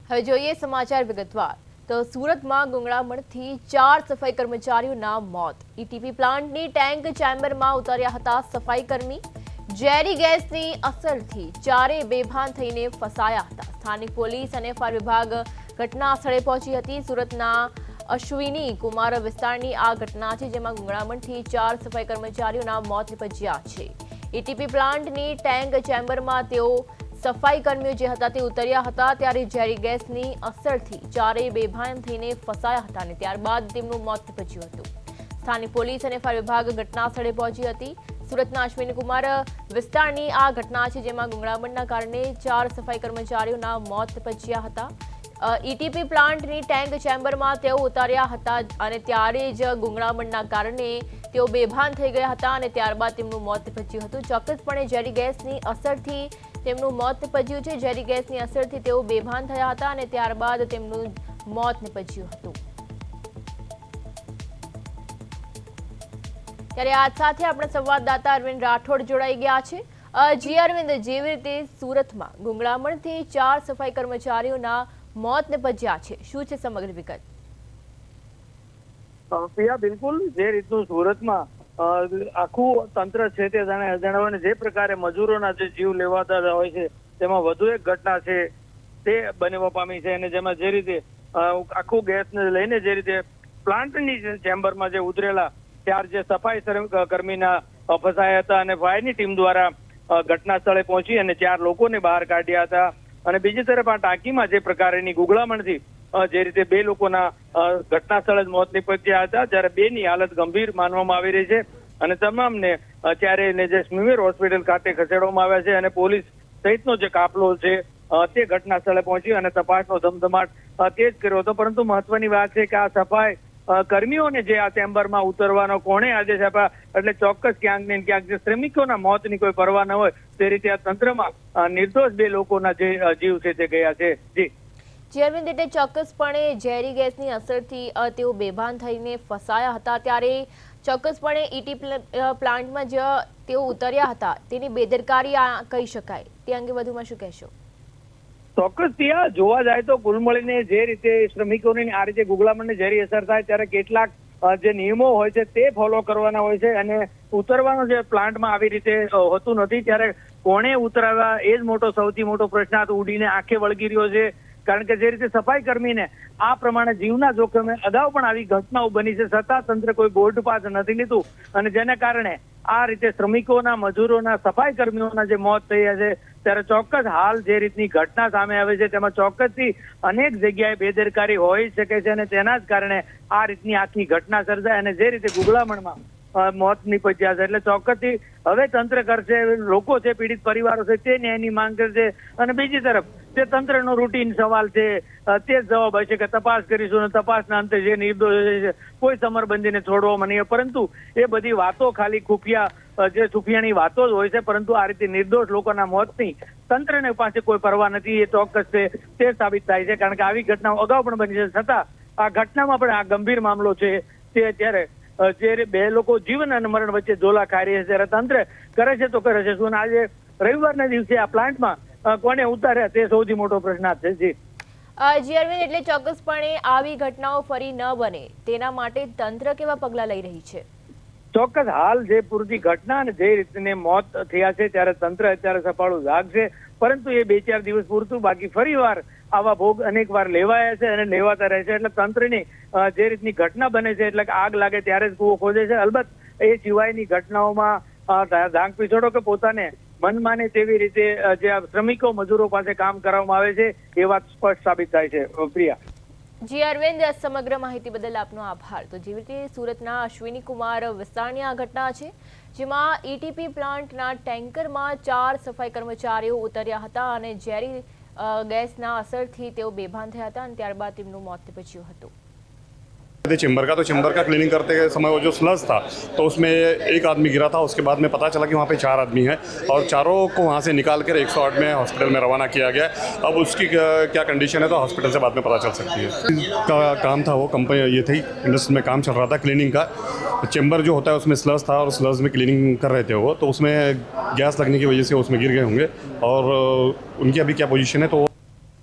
હવે જોઈએ સમાચાર વિગતવાર તો સુરતમાં ગુંગળામણથી 4 સફાઈ કર્મચારીઓના મોત। ઈટીપી પ્લાન્ટની ટેન્ક ચેમ્બરમાં ઉતર્યા હતા સફાઈ કર્મી। ઝેરી ગેસની અસરથી ચારે બેભાન થઈને ફસાયા હતા। સ્થાનિક પોલીસ અને ફાયર વિભાગ ઘટના સ્થળે પહોંચી હતી। સુરતના અશ્વિની કુમાર વિસ્તારની આ ઘટના છે, જેમાં ગુંગળામણથી 4 સફાઈ કર્મચારીઓના મોત નિપજ્યા છે। ઈટીપી પ્લાન્ટની ટેન્ક ચેમ્બરમાં તેઓ સફાઈ કર્મીઓ જે હતા તે ઉતર્યા હતા ત્યારે ઝેરી ગેસની અસરથી ચારેય બેભાન થઈને ફસાયા હતા અને ત્યારબાદ તેમનું મોત નિપજ્યું હતું। સ્થાનિક પોલીસ અને ફાયર વિભાગ ઘટના સ્થળે પહોંચી હતી। સુરતના અશ્વિની કુમાર વિસ્તારની આ ઘટના છે, જેમાં ગુંગળામણના કારણે 4 સફાઈ કર્મચારીઓના મોત નિપજ્યા હતા। ઈટીપી પ્લાન્ટની ટેન્ક ચેમ્બરમાં તેઓ ઉતાર્યા હતા અને ત્યારે જ ગુંગળામણના કારણે તેઓ બેભાન થઈ ગયા હતા અને ત્યારબાદ તેમનું મોત નિપજ્યું હતું। ચોક્કસપણે ઝેરી ગેસની અસરથી તેમનું મોત નિપજ્યું છે। ઝેરી ગેસની અસરથી તેઓ બેભાન થયા હતા અને ત્યારબાદ તેમનું મોત નિપજ્યું હતું। ત્યારે આજ સાથે આપણા સંવાદદાતા અરવિંદ રાઠોડ જોડાઈ ગયા છે। જી અરવિંદ, જેવી રીતે સુરતમાં ગુંગળામણથી 4 સફાઈ કર્મચારીઓના મોત નિપજ્યા છે, શું છે સમગ્ર વિગત? પ્રિયા, બિલકુલ જે રીતનું સુરતમાં આખું તંત્ર છે તે જણાવવાને જે પ્રકારે મજૂરોના જે જીવ લેવાતા હોય છે તેમાં વધુ એક ઘટના છે તે બનવા પામી છે અને જેમાં જે રીતે આખું ગેસને લઈને જે રીતે પ્લાન્ટની ચેમ્બરમાં જે ઉતરેલા 4 જે સફાઈ કર્મીના ફસાયા હતા અને ફાયરની ટીમ દ્વારા ઘટના સ્થળે પહોંચી અને 4 લોકોને બહાર કાઢ્યા હતા। અને બીજી તરફ આ ટાંકીમાં જે પ્રકારેની ગુંગળામણથી જે રીતે 2 લોકોના ઘટના સ્થળે જ મોત નિપજ્યા હતા, જ્યારે 2ની હાલત ગંભીર માનવામાં આવી રહી છે અને તમામને ચારેયને જે સ્મીમેર હોસ્પિટલ ખાતે ખસેડવામાં આવ્યા છે અને પોલીસ સહિતનો જે કાફલો છે તે ઘટના સ્થળે પહોંચી અને તપાસનો ધમધમાટ તેજ કર્યો હતો। પરંતુ મહત્વની વાત છે કે આ સફાઈ કર્મીઓને જે આ ચેમ્બરમાં ઉતરવાનો કોણે આદેશ આપ્યા, એટલે ચોક્કસ ક્યાંક ને ક્યાંક જે શ્રમિકોના મોતની કોઈ પરવા ન હોય તે રીતે આ તંત્રમાં નિર્દોષ 2 લોકોના જે જીવ છે તે ગયા છે। જી અરવિંદ, એટલે ચોક્કસપણે ઝેરી ગેસની અસરથી તેઓ બેભાન થઈને ફસાયા હતા ત્યારે ચોક્કસપણે ઈટી પ્લાન્ટમાં જે તેઓ ઉતર્યા હતા તેની બેદરકારી કહી શકાય, તે અંગે વધુમાં શું કહેશો? ચોક્કસ ત્યાં જોવા જાય તો કુલ મળીને જે રીતે શ્રમિકોની આ રીતે ગુંગળામણની ઝેરી અસર થાય ત્યારે કેટલાક જે નિયમો હોય છે તે ફોલો કરવાના હોય છે અને ઉતરવાનો જે પ્લાન્ટમાં આવી રીતે હોતું નથી, ત્યારે કોણે ઉતરાવ્યા એ જ મોટો સૌથી મોટો પ્રશ્ન આ તો ઉડીને આંખે વળગી રહ્યો છે। કારણ કે જે રીતે સફાઈ કર્મીને આ પ્રમાણે જીવના જોખમે અગાઉ પણ આવી ઘટનાઓ બની છે, છતાં તંત્ર કોઈ બોર્ડ પાસ નથી લીધું અને જેને કારણે આ રીતે શ્રમિકોના, મજૂરોના, સફાઈ કર્મીઓના જે મોત થયા છે ત્યારે ચોક્કસ હાલ જે રીતની ઘટના સામે આવે છે તેમાં ચોક્કસથી અનેક જગ્યાએ બેદરકારી હોઈ શકે છે અને તેના જ કારણે આ રીતની આખી ઘટના સર્જાય અને જે રીતે ગુંગળામણમાં મોત નિપજ્યા છે એટલે ચોક્કસથી હવે તંત્ર કરશે, લોકો છે, પીડિત પરિવારો છે તે ન્યાયની માંગ કરશે અને બીજી તરફ જે તંત્રનો રૂટીન સવાલ છે તે જ જવાબ હશે કે તપાસ કરીશું અને તપાસના અંતે જે નિર્દોષ છે કોઈ સમરબંધીને છોડવામાં નહીં, પરંતુ એ બધી વાતો ખાલી ખુફિયાની વાતો જ હોય છે, પરંતુ આ રીતે નિર્દોષ લોકોના મોતની તંત્રને પાસે કોઈ પરવા નથી એ ચોક્કસ છે તે સાબિત થાય છે। કારણ કે આવી ઘટનાઓ અગાઉ પણ બની છે, છતાં આ ઘટનામાં પણ આ ગંભીર મામલો છે તે અત્યારે જે 2 લોકો જીવન અને મરણ વચ્ચે ઝોલા ખાઈ રહ્યા છે ત્યારે તંત્ર કરે છે તો કરે છે શું? આજે રવિવારના દિવસે આ પ્લાન્ટમાં કોને ઉતાર્યા તે સૌથી મોટો પ્રશ્ન છે। જી અરવિંદ, એટલે ચોક્કસપણે આવી ઘટનાઓ ફરી ન બને તેના માટે તંત્ર કેવા પગલાં લઈ રહી છે? ચોક્કસ હાલ જે પૂરતી ઘટના અને જે રીતે મોત થયા છે ત્યારે તંત્ર અત્યારે સફાળું જાગશે, પરંતુ એ 2-4 દિવસ પૂરતું, બાકી ફરીવાર આવા ભોગ અનેક વાર લેવાયા છે અને લેવાતા રહે છે। એટલે તંત્રની જે રીતની ઘટના બને છે એટલે કે આગ લાગે ત્યારે જ કૂવો ખોદે છે, અલબત્ત એ સિવાયની ઘટનાઓમાં ધાક પીછોડો કે પોતાને મન માને તેવી રીતે જે શ્રમિકો, મજૂરો પાસે કામ કરવામાં આવે છે એ વાત સ્પષ્ટ સાબિત થાય છે। પ્રિયા, જી અરવિંદ, સમગ્ર માહિતી બદલ આપનો આભાર। તો જેવી રીતે સુરતના અશ્વિની કુમાર વિસ્તારની આ ઘટના છે, જેમાં ઈટીપી પ્લાન્ટના ટેન્કરમાં 4 સફાઈ કર્મચારીઓ ઉતર્યા હતા અને ઝેરી ગેસના અસરથી તેઓ બેભાન થયા હતા અને ત્યારબાદ તેમનું મોત નિપજ્યું હતું। चेम्बर का क्लीनिंग करते समय वो जो स्लज था तो उसमें एक आदमी गिरा था। उसके बाद में पता चला कि वहाँ पे 4 आदमी हैं और चारों को वहाँ से निकाल कर 108 में हॉस्पिटल में रवाना किया गया। अब उसकी क्या कंडीशन है तो हॉस्पिटल से बाद में पता चल सकती है। का काम था वो कंपनी ये थी, इंडस्ट्री में काम चल रहा था क्लीनिंग का। चेम्बर जो होता है उसमें स्लज था और स्लज में क्लीनिंग कर रहे थे वो, तो उसमें गैस लगने की वजह से उसमें गिर गए होंगे और उनकी अभी क्या पोजीशन है तो